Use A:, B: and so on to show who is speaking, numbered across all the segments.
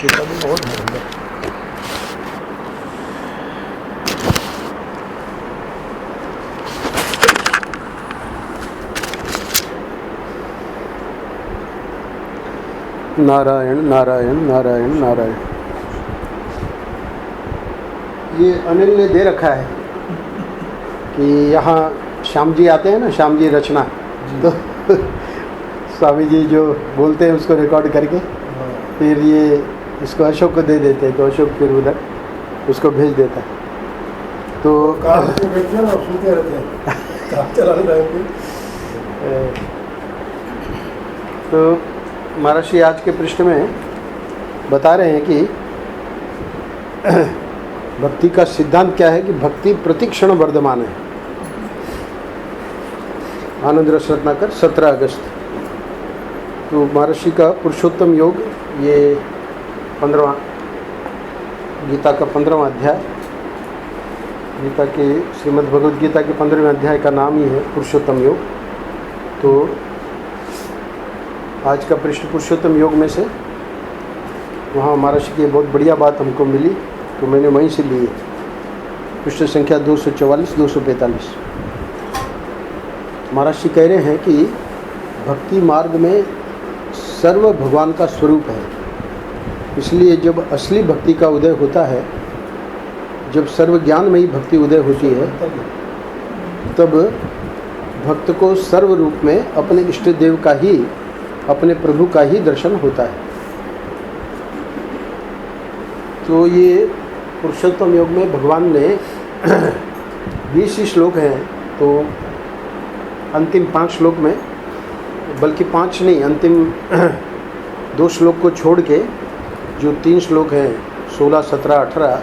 A: किताब भी बहुत है अंदर। नारायण नारायण नारायण नारायण। ये अनिल ने दे रखा है कि यहाँ श्याम जी आते हैं ना, श्याम जी रचना, तो स्वामी जी जो बोलते हैं उसको रिकॉर्ड करके फिर ये इसको अशोक को दे देते हैं, तो अशोक फिर उधर उसको भेज देता है। तो
B: काम पे बैठते हैं ना, सुनते रहते हैं काम चलाने टाइम पे।
A: तो महर्षि आज के पृष्ठ में बता रहे हैं कि भक्ति का सिद्धांत क्या है कि भक्ति प्रतिक्षण वर्धमान है। आनंद रस रत्नाकर 17 अगस्त। तो महर्षि का पुरुषोत्तम योग, ये 15वां गीता का 15वां अध्याय, गीता के श्रीमद् भगवद गीता के 15वें अध्याय का नाम ही है पुरुषोत्तम योग। तो आज का पृष्ठ पुरुषोत्तम योग में से वहाँ महर्षि की बहुत बढ़िया बात हमको मिली, तो मैंने वहीं से ली है। पृष्ठ संख्या 244-245। महर्षि कह रहे हैं कि भक्ति मार्ग में सर्व भगवान का स्वरूप है। इसलिए जब असली भक्ति का उदय होता है, जब सर्व ज्ञानमयी भक्ति उदय होती है, तब भक्त को सर्व रूप में अपने इष्ट देव का ही, अपने प्रभु का ही दर्शन होता है। तो ये पुरुषोत्तम योग में भगवान ने 20 श्लोक हैं, तो अंतिम 5 श्लोक में, बल्कि 5 नहीं, अंतिम 2 श्लोक को छोड़ के जो 3 श्लोक हैं 16, 17, 18,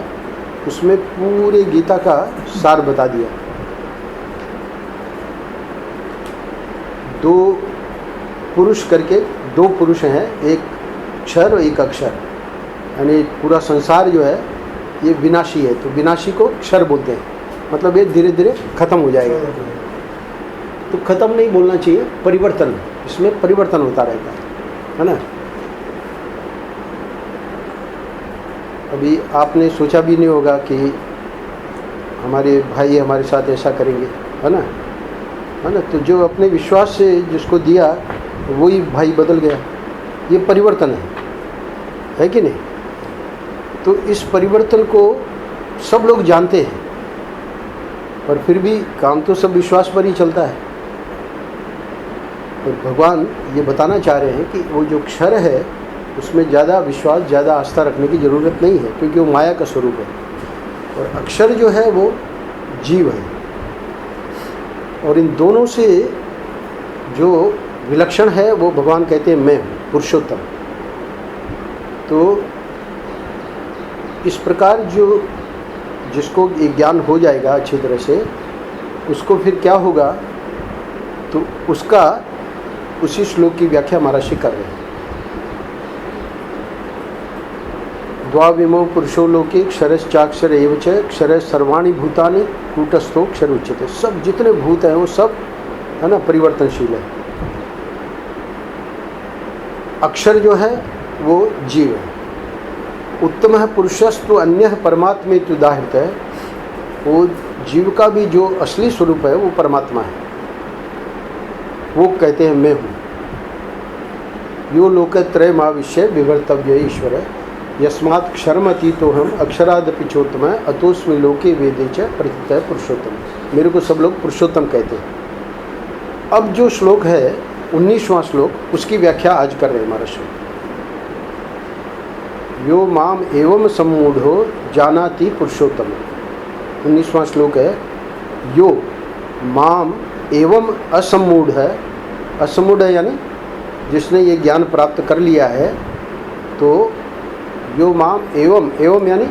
A: उसमें पूरे गीता का सार बता दिया। 2 पुरुष करके 2 पुरुष हैं, एक क्षर और एक अक्षर, यानी पूरा संसार जो है ये विनाशी है, तो विनाशी को क्षर बोलते हैं, मतलब ये धीरे धीरे खत्म हो जाएगा। तो खत्म नहीं बोलना चाहिए, परिवर्तन, इसमें परिवर्तन होता रहता है ना। अभी आपने सोचा भी नहीं होगा कि हमारे भाई हमारे साथ ऐसा करेंगे, है ना, है ना। तो जो अपने विश्वास से जिसको दिया वही भाई बदल गया, ये परिवर्तन है कि नहीं। तो इस परिवर्तन को सब लोग जानते हैं, पर फिर भी काम तो सब विश्वास पर ही चलता है। और भगवान ये बताना चाह रहे हैं कि वो जो क्षर है उसमें ज़्यादा विश्वास, ज़्यादा आस्था रखने की ज़रूरत नहीं है, क्योंकि वो माया का स्वरूप है। और अक्षर जो है वो जीव है। और इन दोनों से जो विलक्षण है वो भगवान कहते हैं मैं हूँ, पुरुषोत्तम। तो इस प्रकार जो जिसको एक ज्ञान हो जाएगा अच्छी तरह से, उसको फिर क्या होगा, तो उसका उसी श्लोक की व्याख्या महर्षि कर रहे हैं। द्वाविमो पुरुषो लोके क्षरश्चाक्षर एव च क्षर सर्वाणि भूतानि कूटस्थो क्षर उच्यते। सब जितने भूत हैं वो सब, है ना, परिवर्तनशील है। अक्षर जो है वो जीव है। उत्तम है पुरुषस्तु अन्य परमात्मे उदाहृत है। वो जीव का भी जो असली स्वरूप है वो परमात्मा है, वो कहते हैं मैं हूँ। यो लोकत्रय माविश्य विवर्तव्य ईश्वर यस्मात् क्षरमतीतो हम अक्षरादपि चोत्तम अतोस्मि लोके वेदे च प्रतितः पुरुषोत्तम। मेरे को सब लोग पुरुषोत्तम कहते हैं। अब जो श्लोक है 19वां श्लोक, उसकी व्याख्या आज कर रहे हैं महर्षि। यो माम एवं सम्मूढ़ो जानाति पुरुषोत्तम। 19वां श्लोक है, यो माम एवं असम्मूढ़ है। असम्मूढ़ है यानी जिसने ये ज्ञान प्राप्त कर लिया है। तो यो माम एवं, एवं यानी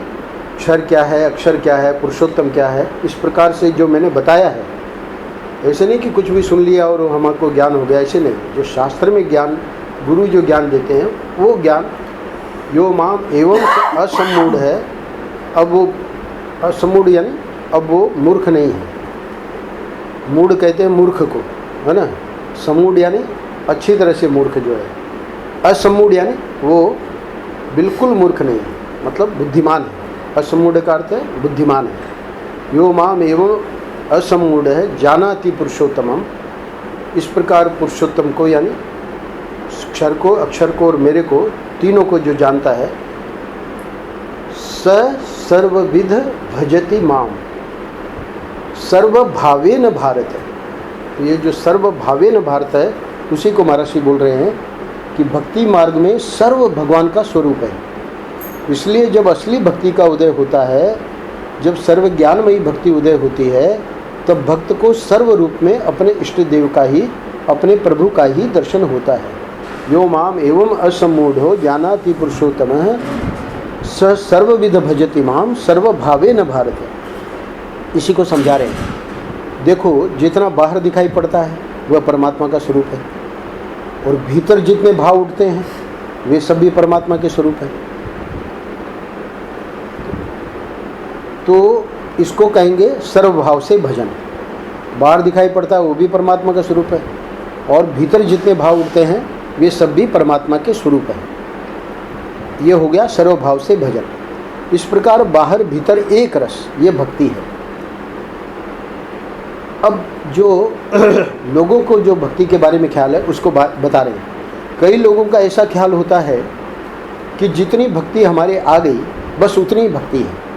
A: क्षर क्या है, अक्षर क्या है, पुरुषोत्तम क्या है, इस प्रकार से जो मैंने बताया है। ऐसे नहीं कि कुछ भी सुन लिया और हमको ज्ञान हो गया, ऐसे नहीं। जो शास्त्र में ज्ञान, गुरु जो ज्ञान देते हैं वो ज्ञान, यो माम एवं असम्मूढ़ है। अब वो असम्मूढ़ यानी अब वो मूर्ख नहीं है। मूढ़ कहते हैं मूर्ख को, है ना। सम्मूढ़ यानी अच्छी तरह से मूर्ख जो है। असम्मूढ़ यानी वो बिल्कुल मूर्ख नहीं है, मतलब बुद्धिमान है। असमूढ़ का अर्थ है बुद्धिमान है। यो माम एवं असमूढ़ है जानाति पुरुषोत्तमम, इस प्रकार पुरुषोत्तम को यानी क्षर को, अक्षर को और मेरे को, तीनों को जो जानता है, स सर्वविध भजति माम, सर्वभावेन भारत है। तो ये जो सर्वभावेन भारत है उसी को महर्षि बोल रहे हैं कि भक्ति मार्ग में सर्व भगवान का स्वरूप है। इसलिए जब असली भक्ति का उदय होता है, जब सर्व ज्ञानमयी भक्ति उदय होती है, तब भक्त को सर्व रूप में अपने इष्ट देव का ही, अपने प्रभु का ही दर्शन होता है। यो माम एवं असमूढ़ो जानाति पुरुषोत्तमः स सर्वविध भजति माम सर्वभावेन भारत है। इसी को समझा रहे हैं। देखो, जितना बाहर दिखाई पड़ता है वह परमात्मा का स्वरूप है, और भीतर जितने भाव उठते हैं वे सब भी परमात्मा के स्वरूप है। तो इसको कहेंगे सर्वभाव से भजन। बाहर दिखाई पड़ता है वो भी परमात्मा का स्वरूप है, और भीतर जितने भाव उठते हैं वे सब भी परमात्मा के स्वरूप है। ये हो गया सर्वभाव से भजन। इस प्रकार बाहर भीतर एक रस, ये भक्ति है। अब जो लोगों को जो भक्ति के बारे में ख्याल है उसको बता रहे हैं। कई लोगों का ऐसा ख्याल होता है कि जितनी भक्ति हमारे आ गई बस उतनी ही भक्ति है।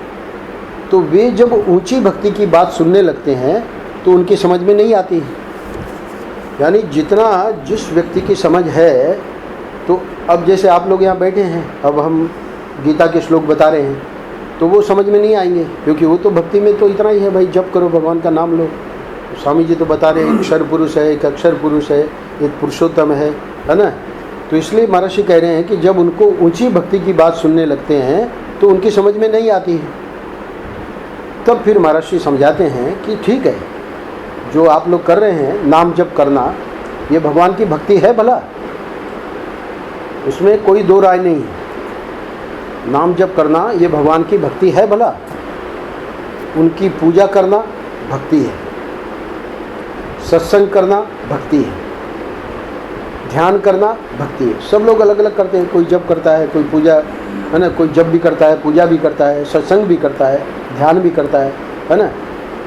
A: तो वे जब ऊंची भक्ति की बात सुनने लगते हैं तो उनकी समझ में नहीं आती है। यानी जितना जिस व्यक्ति की समझ है, तो अब जैसे आप लोग यहाँ बैठे हैं, अब हम गीता के श्लोक बता रहे हैं तो वो समझ में नहीं आएंगे, क्योंकि वो तो भक्ति में तो इतना ही है, भाई जप करो, भगवान का नाम लो। स्वामी जी तो बता रहे हैं एक क्षर पुरुष है, एक अक्षर पुरुष है, एक पुरुषोत्तम है ना। तो इसलिए महर्षि कह रहे हैं कि जब उनको ऊंची भक्ति की बात सुनने लगते हैं तो उनकी समझ में नहीं आती है। तब फिर महर्षि समझाते हैं कि ठीक है, जो आप लोग कर रहे हैं नाम जप करना, ये भगवान की भक्ति है भला, उसमें कोई दो राय नहीं है। नाम जप करना ये भगवान की भक्ति है भला, उनकी पूजा करना भक्ति है, सत्संग करना भक्ति है, ध्यान करना भक्ति है। सब लोग अलग अलग करते हैं, कोई जप करता है, कोई पूजा है ना, कोई जप भी करता है, पूजा भी करता है, सत्संग भी करता है, ध्यान भी करता है ना।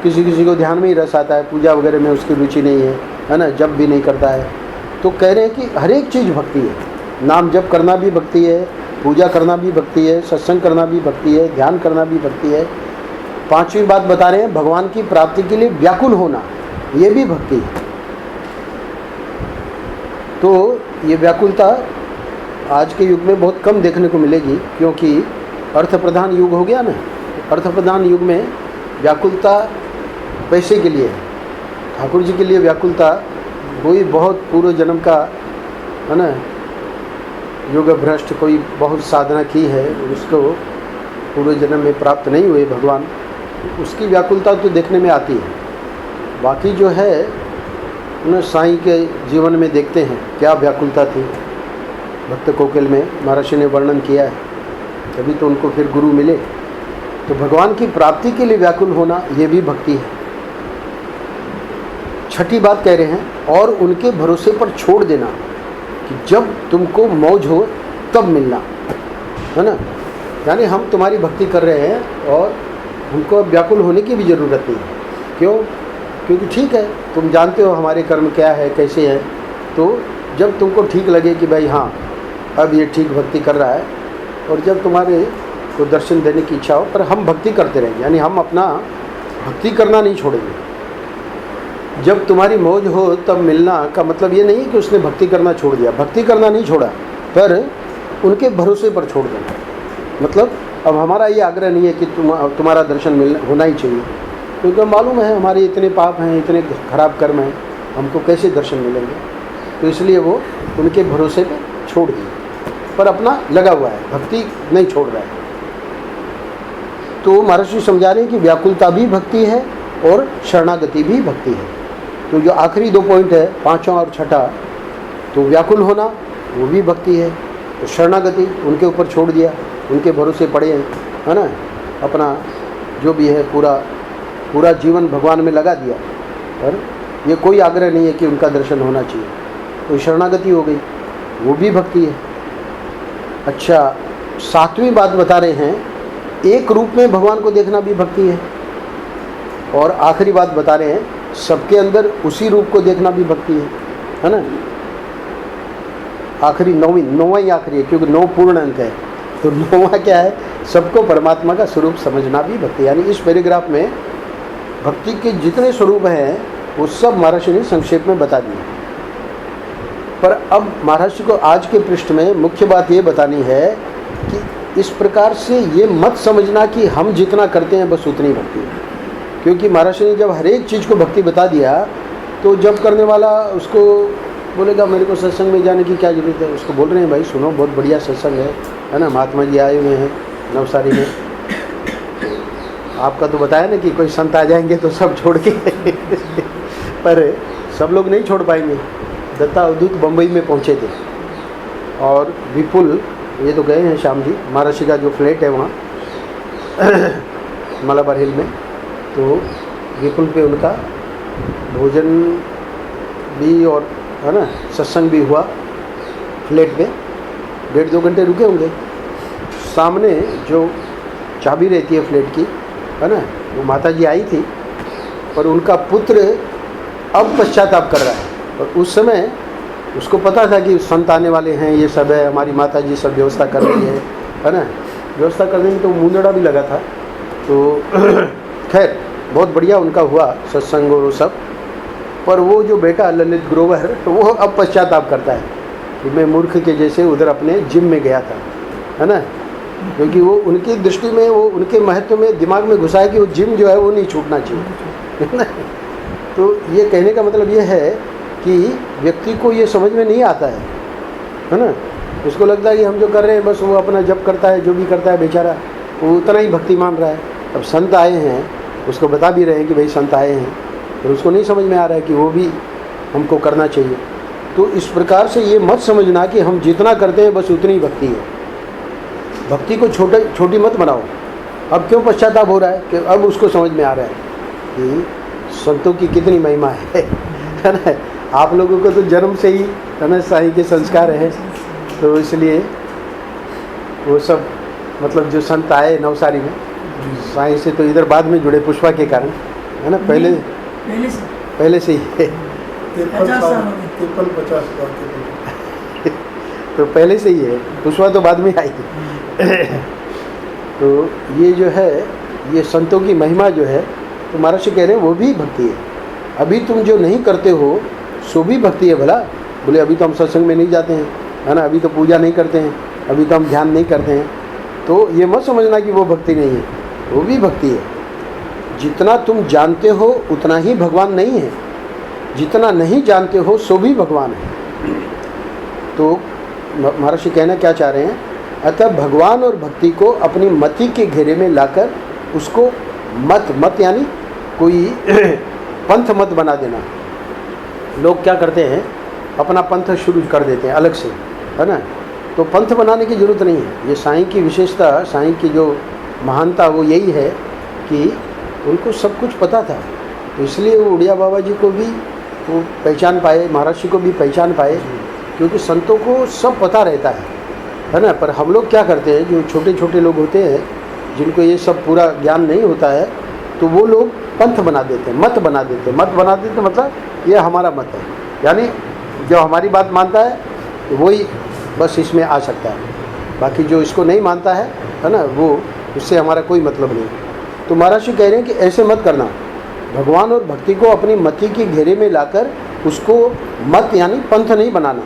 A: किसी किसी को ध्यान में ही रस आता है, पूजा वगैरह में उसकी रुचि नहीं है ना, जप भी नहीं करता है। तो कह रहे हैं कि हर एक चीज़ भक्ति है। नाम जप करना भी भक्ति है, पूजा करना भी भक्ति है, सत्संग करना भी भक्ति है, ध्यान करना भी भक्ति है। पांचवी बात बता रहे हैं, भगवान की प्राप्ति के लिए व्याकुल होना, ये भी भक्ति है। तो ये व्याकुलता आज के युग में बहुत कम देखने को मिलेगी, क्योंकि अर्थ प्रधान युग हो गया ना। अर्थ प्रधान युग में व्याकुलता पैसे के लिए है। ठाकुर जी के लिए व्याकुलता कोई बहुत पूर्व जन्म का है ना, योग भ्रष्ट कोई बहुत साधना की है, उसको पूर्व जन्म में प्राप्त नहीं हुए भगवान, उसकी व्याकुलता तो देखने में आती है। बाकी जो है उन्हें साईं के जीवन में देखते हैं क्या व्याकुलता थी। भक्त कोकिल में महर्षि ने वर्णन किया है, तभी तो उनको फिर गुरु मिले। तो भगवान की प्राप्ति के लिए व्याकुल होना ये भी भक्ति है। छठी बात कह रहे हैं, और उनके भरोसे पर छोड़ देना कि जब तुमको मौज हो तब मिलना, है ना। यानी हम तुम्हारी भक्ति कर रहे हैं और हमको अब व्याकुल होने की भी ज़रूरत नहीं है। क्यों? क्योंकि ठीक है, तुम जानते हो हमारे कर्म क्या है, कैसे हैं। तो जब तुमको ठीक लगे कि भाई हाँ अब ये ठीक भक्ति कर रहा है, और जब तुम्हारे को दर्शन देने की इच्छा हो, पर हम भक्ति करते रहेंगे, यानी हम अपना भक्ति करना नहीं छोड़ेंगे। जब तुम्हारी मौज हो तब मिलना का मतलब ये नहीं कि उसने भक्ति करना छोड़ दिया, भक्ति करना नहीं छोड़ा, पर उनके भरोसे पर छोड़ देना। मतलब अब हमारा ये आग्रह नहीं है कि तुम्हारा दर्शन होना ही चाहिए, क्योंकि मालूम है हमारे इतने पाप हैं, इतने खराब कर्म हैं, हमको कैसे दर्शन मिलेंगे। तो इसलिए वो उनके भरोसे पे छोड़ दिए, पर अपना लगा हुआ है, भक्ति नहीं छोड़ रहा है। तो महर्षि समझा रहे हैं कि व्याकुलता भी भक्ति है और शरणागति भी भक्ति है। तो जो आखिरी दो पॉइंट है, पांचवा और छठा, तो व्याकुल होना वो भी भक्ति है, तो शरणागति उनके ऊपर छोड़ दिया, उनके भरोसे पड़े हैं, है ना, अपना जो भी है पूरा जीवन भगवान में लगा दिया, पर ये कोई आग्रह नहीं है कि उनका दर्शन होना चाहिए। तो शरणागति हो गई, वो भी भक्ति है। अच्छा, सातवीं बात बता रहे हैं, एक रूप में भगवान को देखना भी भक्ति है। और आखिरी बात बता रहे हैं, सबके अंदर उसी रूप को देखना भी भक्ति है ना। आखिरी नौवां आखिरी है, क्योंकि 9 पूर्ण अंक है, तो 9वां क्या है, सबको परमात्मा का स्वरूप समझना भी भक्ति। यानी इस पैराग्राफ में भक्ति के जितने स्वरूप हैं वो सब महर्षि ने संक्षेप में बता दिए। पर अब महर्षि को आज के पृष्ठ में मुख्य बात ये बतानी है कि इस प्रकार से ये मत समझना कि हम जितना करते हैं बस उतनी भक्ति है। क्योंकि महर्षि ने जब हर एक चीज़ को भक्ति बता दिया, तो जब करने वाला उसको बोलेगा मेरे को सत्संग में जाने की क्या जरूरत है। उसको बोल रहे हैं भाई सुनो, बहुत बढ़िया सत्संग है ना, महात्मा जी आए हुए हैं नवसारी में। आपका तो बताया ना कि कोई संत आ जाएंगे तो सब छोड़ के पर सब लोग नहीं छोड़ पाएंगे। दत्ता अवधूत बम्बई में पहुंचे थे और विपुल, ये तो गए हैं श्याम जी, महर्षि का जो फ्लैट है वहाँ मलाबार हिल में, तो विपुल पे उनका भोजन भी और है ना सत्संग भी हुआ। फ्लैट पे 1.5-2 घंटे रुके होंगे। सामने जो चाबी रहती है फ्लैट की, है ना, वो माता जी आई थी और उनका पुत्र अब पश्चाताप कर रहा है। और उस समय उसको पता था कि संत आने वाले हैं, ये सब है, हमारी माता जी सब व्यवस्था कर रही है ना। व्यवस्था करने में तो मुंदड़ा भी लगा था। तो खैर बहुत बढ़िया उनका हुआ सत्संग और वो सब। पर वो जो बेटा ललित ग्रोवर, तो वो अब पश्चाताप करता है कि मैं मूर्ख के जैसे उधर अपने जिम में गया था, है ना। क्योंकि वो उनकी दृष्टि में, वो उनके महत्व में दिमाग में घुसा है कि वो जिम जो है वो नहीं छूटना चाहिए, है ना। तो ये कहने का मतलब ये है कि व्यक्ति को ये समझ में नहीं आता है ना। उसको लगता है कि हम जो कर रहे हैं बस वो अपना जप करता है, जो भी करता है बेचारा वो उतना ही भक्ति मान रहा है। अब संत आए हैं, उसको बता भी रहे हैं कि भाई संत आए हैं, और उसको नहीं समझ में आ रहा है कि वो भी हमको करना चाहिए। तो इस प्रकार से ये मत समझना कि हम जितना करते हैं बस उतनी भक्ति है। भक्ति को छोटी मत बनाओ। अब क्यों पश्चाताप हो रहा है कि अब उसको समझ में आ रहा है कि संतों की कितनी महिमा है ना। आप लोगों को तो जन्म से ही है ना साईं के संस्कार है, तो इसलिए वो सब मतलब जो संत आए नवसारी में साईं से तो इधर बाद में जुड़े पुष्पा के कारण, है ना। पहले से ही है,
B: 53-50
A: तो पहले से ही है। पुष्पा तो बाद में आई तो ये जो है, ये संतों की महिमा जो है, तो महर्षि कह रहे हैं वो भी भक्ति है। अभी तुम जो नहीं करते हो सो भी भक्ति है भला। बोले अभी तो हम सत्संग में नहीं जाते हैं, है ना, अभी तो पूजा नहीं करते हैं, अभी तो हम ध्यान नहीं करते हैं। तो ये मत समझना कि वो भक्ति नहीं है, वो भी भक्ति है। जितना तुम जानते हो उतना ही भगवान नहीं है, जितना नहीं जानते हो सो भी भगवान है। तो महर्षि कहना क्या चाह रहे हैं, अतः भगवान और भक्ति को अपनी मति के घेरे में लाकर उसको मत यानी कोई पंथ मत बना देना। लोग क्या करते हैं, अपना पंथ शुरू कर देते हैं अलग से, है ना। तो पंथ बनाने की ज़रूरत नहीं है। ये साईं की विशेषता, साईं की जो महानता वो यही है कि उनको सब कुछ पता था, तो इसलिए वो उड़िया बाबा जी को भी वो पहचान पाए, महर्षि को भी पहचान पाए, क्योंकि संतों को सब पता रहता है ना। पर हम लोग क्या करते हैं, जो छोटे छोटे लोग होते हैं जिनको ये सब पूरा ज्ञान नहीं होता है, तो वो लोग पंथ बना देते हैं, मत बना देते हैं। मत बना देते मतलब ये हमारा मत है, यानी जो हमारी बात मानता है वही बस इसमें आ सकता है, बाकी जो इसको नहीं मानता है ना, वो उससे हमारा कोई मतलब नहीं। तो महर्षि कह रहे हैं कि ऐसे मत करना, भगवान और भक्ति को अपनी मति के घेरे में लाकर उसको मत यानी पंथ नहीं बनाना।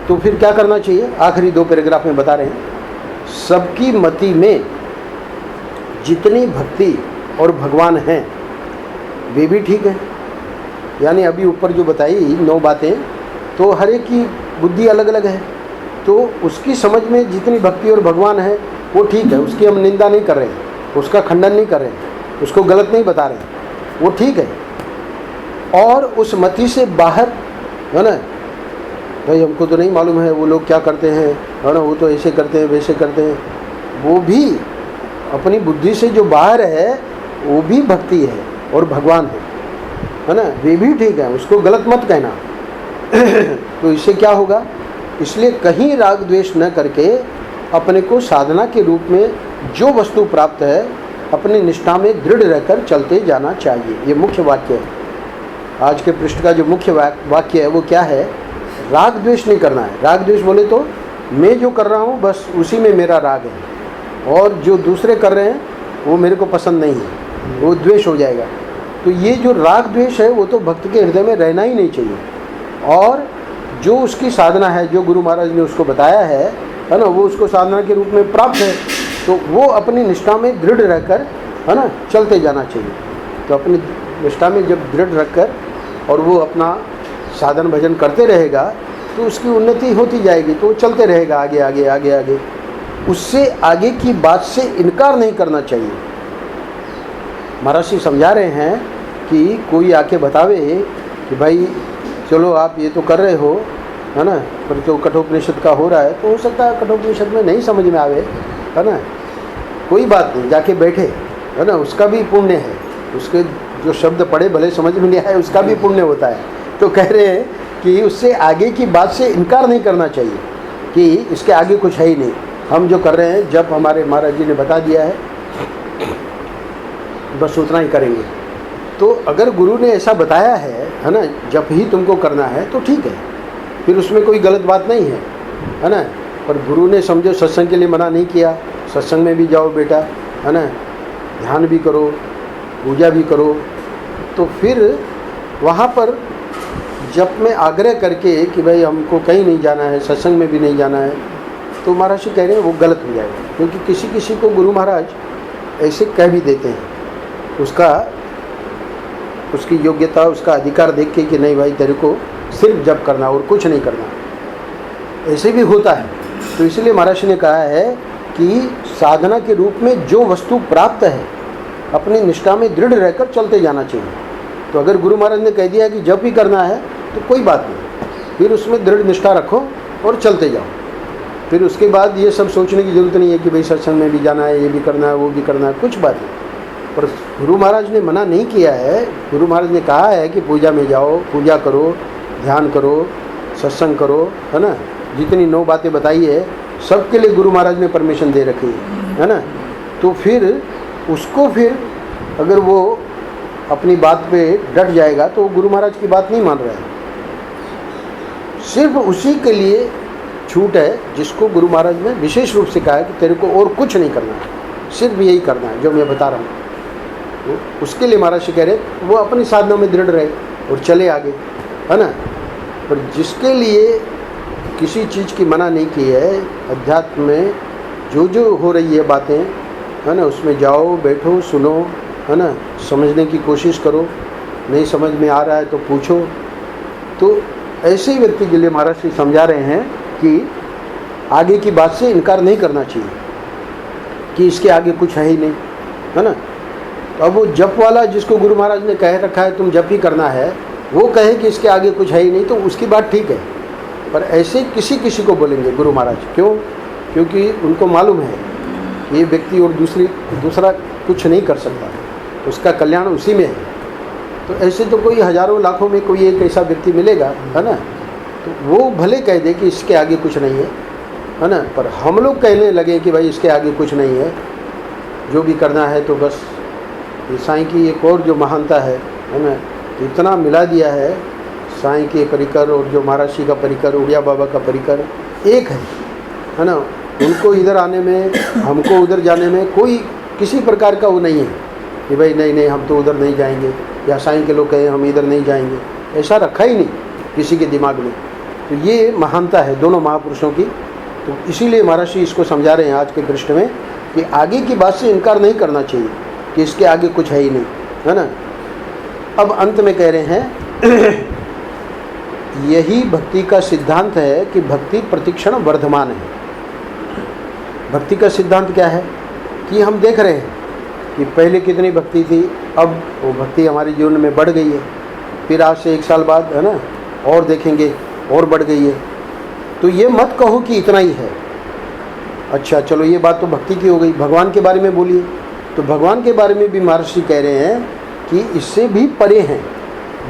A: तो फिर क्या करना चाहिए, आखिरी 2 पैराग्राफ में बता रहे हैं, सबकी मति में जितनी भक्ति और भगवान हैं वे भी ठीक है। यानी अभी ऊपर जो बताई 9 बातें, तो हर एक की बुद्धि अलग अलग है, तो उसकी समझ में जितनी भक्ति और भगवान है वो ठीक है, उसकी हम निंदा नहीं कर रहे हैं, उसका खंडन नहीं कर रहे हैं, उसको गलत नहीं बता रहे हैं, वो ठीक है। और उस मति से बाहर, है ना, भाई हमको तो नहीं मालूम है वो लोग क्या करते हैं, है ना, वो तो ऐसे करते हैं वैसे करते हैं, वो भी अपनी बुद्धि से जो बाहर है वो भी भक्ति है और भगवान है ना, वे भी ठीक है, उसको गलत मत कहना। तो इससे क्या होगा, इसलिए कहीं राग द्वेष न करके अपने को साधना के रूप में जो वस्तु प्राप्त है अपनी निष्ठा में दृढ़ रहकर चलते जाना चाहिए। ये मुख्य वाक्य है। आज के पृष्ठ का जो मुख्य वाक्य है वो क्या है? राग द्वेष नहीं करना है। राग द्वेष बोले तो मैं जो कर रहा हूँ बस उसी में मेरा राग है, और जो दूसरे कर रहे हैं वो मेरे को पसंद नहीं है, वो द्वेष हो जाएगा। तो ये जो राग द्वेष है वो तो भक्त के हृदय में रहना ही नहीं चाहिए। और जो उसकी साधना है, जो गुरु महाराज ने उसको बताया है ना, वो उसको साधना के रूप में प्राप्त है, तो वो अपनी निष्ठा में दृढ़ रहकर, है ना, चलते जाना चाहिए। तो अपनी निष्ठा में जब दृढ़ रखकर और वो अपना साधन भजन करते रहेगा तो उसकी उन्नति होती जाएगी, तो वो चलते रहेगा आगे आगे आगे आगे। उससे आगे की बात से इनकार नहीं करना चाहिए। महाराज जी समझा रहे हैं कि कोई आके बतावे कि भाई चलो आप ये तो कर रहे हो, है ना, पर तो कठोपनिषद का हो रहा है, तो हो सकता है कठोपनिषद में नहीं समझ में आवे, है ना, कोई बात नहीं, जाके बैठे, है ना, उसका भी पुण्य है। उसके जो शब्द पढ़े भले समझ में नहीं आए, उसका भी पुण्य होता है। तो कह रहे हैं कि उससे आगे की बात से इनकार नहीं करना चाहिए कि इसके आगे कुछ है ही नहीं, हम जो कर रहे हैं जब हमारे महाराज जी ने बता दिया है बस उतना ही करेंगे। तो अगर गुरु ने ऐसा बताया है ना, जब ही तुमको करना है तो ठीक है, फिर उसमें कोई गलत बात नहीं है ना। पर गुरु ने समझो सत्संग के लिए मना नहीं किया, सत्संग में भी जाओ बेटा, है ना, ध्यान भी करो, पूजा भी करो, तो फिर वहाँ पर जब मैं आग्रह करके कि भाई हमको कहीं नहीं जाना है, सत्संग में भी नहीं जाना है, तो महाराज जी कह रहे हैं वो गलत हो जाएगा। क्योंकि किसी किसी को गुरु महाराज ऐसे कह भी देते हैं, उसकी योग्यता, उसका अधिकार देख के कि नहीं भाई तेरे को सिर्फ जप करना और कुछ नहीं करना, ऐसे भी होता है। तो इसलिए महाराज ने कहा है कि साधना के रूप में जो वस्तु प्राप्त है अपनी निष्ठा में दृढ़ रहकर चलते जाना चाहिए। तो अगर गुरु महाराज ने कह दिया कि जप ही करना है तो कोई बात नहीं, फिर उसमें दृढ़ निष्ठा रखो और चलते जाओ। फिर उसके बाद ये सब सोचने की ज़रूरत नहीं है कि भाई सत्संग में भी जाना है, ये भी करना है, वो भी करना है, कुछ बात नहीं। पर गुरु महाराज ने मना नहीं किया है। गुरु महाराज ने कहा है कि पूजा में जाओ, पूजा करो, ध्यान करो, सत्संग करो, है ना, जितनी 9 बातें बताई है सबके लिए गुरु महाराज ने परमिशन दे रखी है ना। तो फिर उसको फिर अगर वो अपनी बात पे डट जाएगा तो गुरु महाराज की बात नहीं मान रहा है। सिर्फ उसी के लिए छूट है जिसको गुरु महाराज ने विशेष रूप से कहा है कि तेरे को और कुछ नहीं करना है, सिर्फ यही करना है जो मैं बता रहा हूँ। तो उसके लिए महाराज कह रहे वो अपनी साधना में दृढ़ रहे और चले आगे, है ना। पर जिसके लिए किसी चीज़ की मना नहीं की है, अध्यात्म में जो जो हो रही है बातें, है ना, उसमें जाओ, बैठो, सुनो, है ना, समझने की कोशिश करो, नहीं समझ में आ रहा है तो पूछो। तो ऐसे ही व्यक्ति के लिए महाराज जी समझा रहे हैं कि आगे की बात से इनकार नहीं करना चाहिए कि इसके आगे कुछ है ही नहीं, है ना। तो अब वो जप वाला जिसको गुरु महाराज ने कह रखा है तुम जप ही करना है, वो कहे कि इसके आगे कुछ है ही नहीं, तो उसकी बात ठीक है। पर ऐसे किसी किसी को बोलेंगे गुरु महाराज, क्यों? क्योंकि उनको मालूम है कि ये व्यक्ति और दूसरा कुछ नहीं कर सकता, उसका कल्याण उसी में है। तो ऐसे तो कोई हजारों लाखों में कोई एक ऐसा व्यक्ति मिलेगा, है ना, तो वो भले कह दे कि इसके आगे कुछ नहीं है ना। पर हम लोग कहने लगे कि भाई इसके आगे कुछ नहीं है, जो भी करना है तो बस। ये साईं की एक और जो महानता है ना, इतना मिला दिया है साईं के परिकर और जो महाराज जी का परिकर, उड़िया बाबा का परिकर एक है ना। उनको इधर आने में, हमको उधर जाने में कोई किसी प्रकार का वो नहीं है कि भाई नहीं हम तो उधर नहीं जाएंगे, या साईं के लोग कहें हम इधर नहीं जाएंगे, ऐसा रखा ही नहीं किसी के दिमाग में। तो ये महानता है दोनों महापुरुषों की। तो इसीलिए महाराज जी इसको समझा रहे हैं आज के पृष्ठ में कि आगे की बात से इनकार नहीं करना चाहिए कि इसके आगे कुछ है ही नहीं, है ना। अब अंत में कह रहे हैं यही भक्ति का सिद्धांत है कि भक्ति प्रतिक्षण वर्धमान है। भक्ति का सिद्धांत क्या है कि हम देख रहे हैं कि पहले कितनी भक्ति थी, अब वो भक्ति हमारे जीवन में बढ़ गई है, फिर आज से 1 साल बाद, है ना, और देखेंगे और बढ़ गई है। तो ये मत कहो कि इतना ही है। अच्छा चलो ये बात तो भक्ति की हो गई, भगवान के बारे में बोलिए। तो भगवान के बारे में भी महर्षि कह रहे हैं कि इससे भी परे हैं,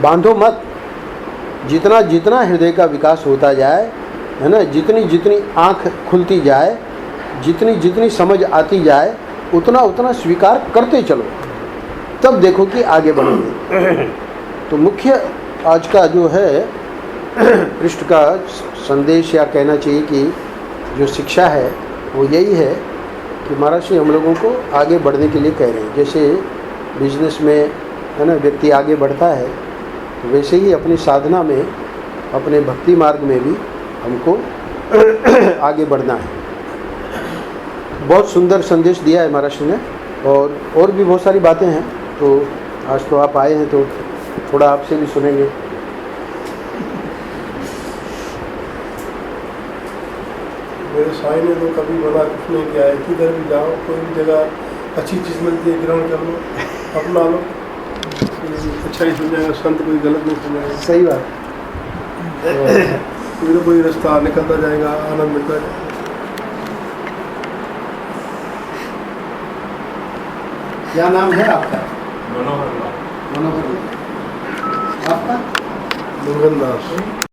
A: बांधो मत। जितना जितना हृदय का विकास होता जाए, है ना, जितनी जितनी आँख खुलती जाए, जितनी जितनी समझ आती जाए उतना उतना स्वीकार करते चलो, तब देखो कि आगे बढ़ोगे। तो मुख्य आज का जो है पृष्ठ का संदेश या कहना चाहिए कि जो शिक्षा है वो यही है कि महाराज जी हम लोगों को आगे बढ़ने के लिए कह रहे हैं। जैसे बिजनेस में है ना व्यक्ति आगे बढ़ता है, तो वैसे ही अपनी साधना में, अपने भक्ति मार्ग में भी हमको आगे बढ़ना है। बहुत सुंदर संदेश दिया है महाराज ने, और भी बहुत सारी बातें हैं। तो आज तो आप आए हैं तो थोड़ा आपसे भी सुनेंगे।
B: मेरे साईं ने तो कभी बोला कुछ नहीं किया है, किधर भी जाओ, कोई भी जगह अच्छी चीज़ मिलती है ग्रहण कर लो, अपना लो, अच्छा ही सुनेगा, संत कोई गलत नहीं सुनेगा।
A: सही बात।
B: कोई ना कोई रास्ता निकलता जाएगा, आनंद मिलता जाएगा।
A: क्या नाम है आपका?
C: मनोहर लाल।
A: मनोहर। आपका?
B: मंगन दास।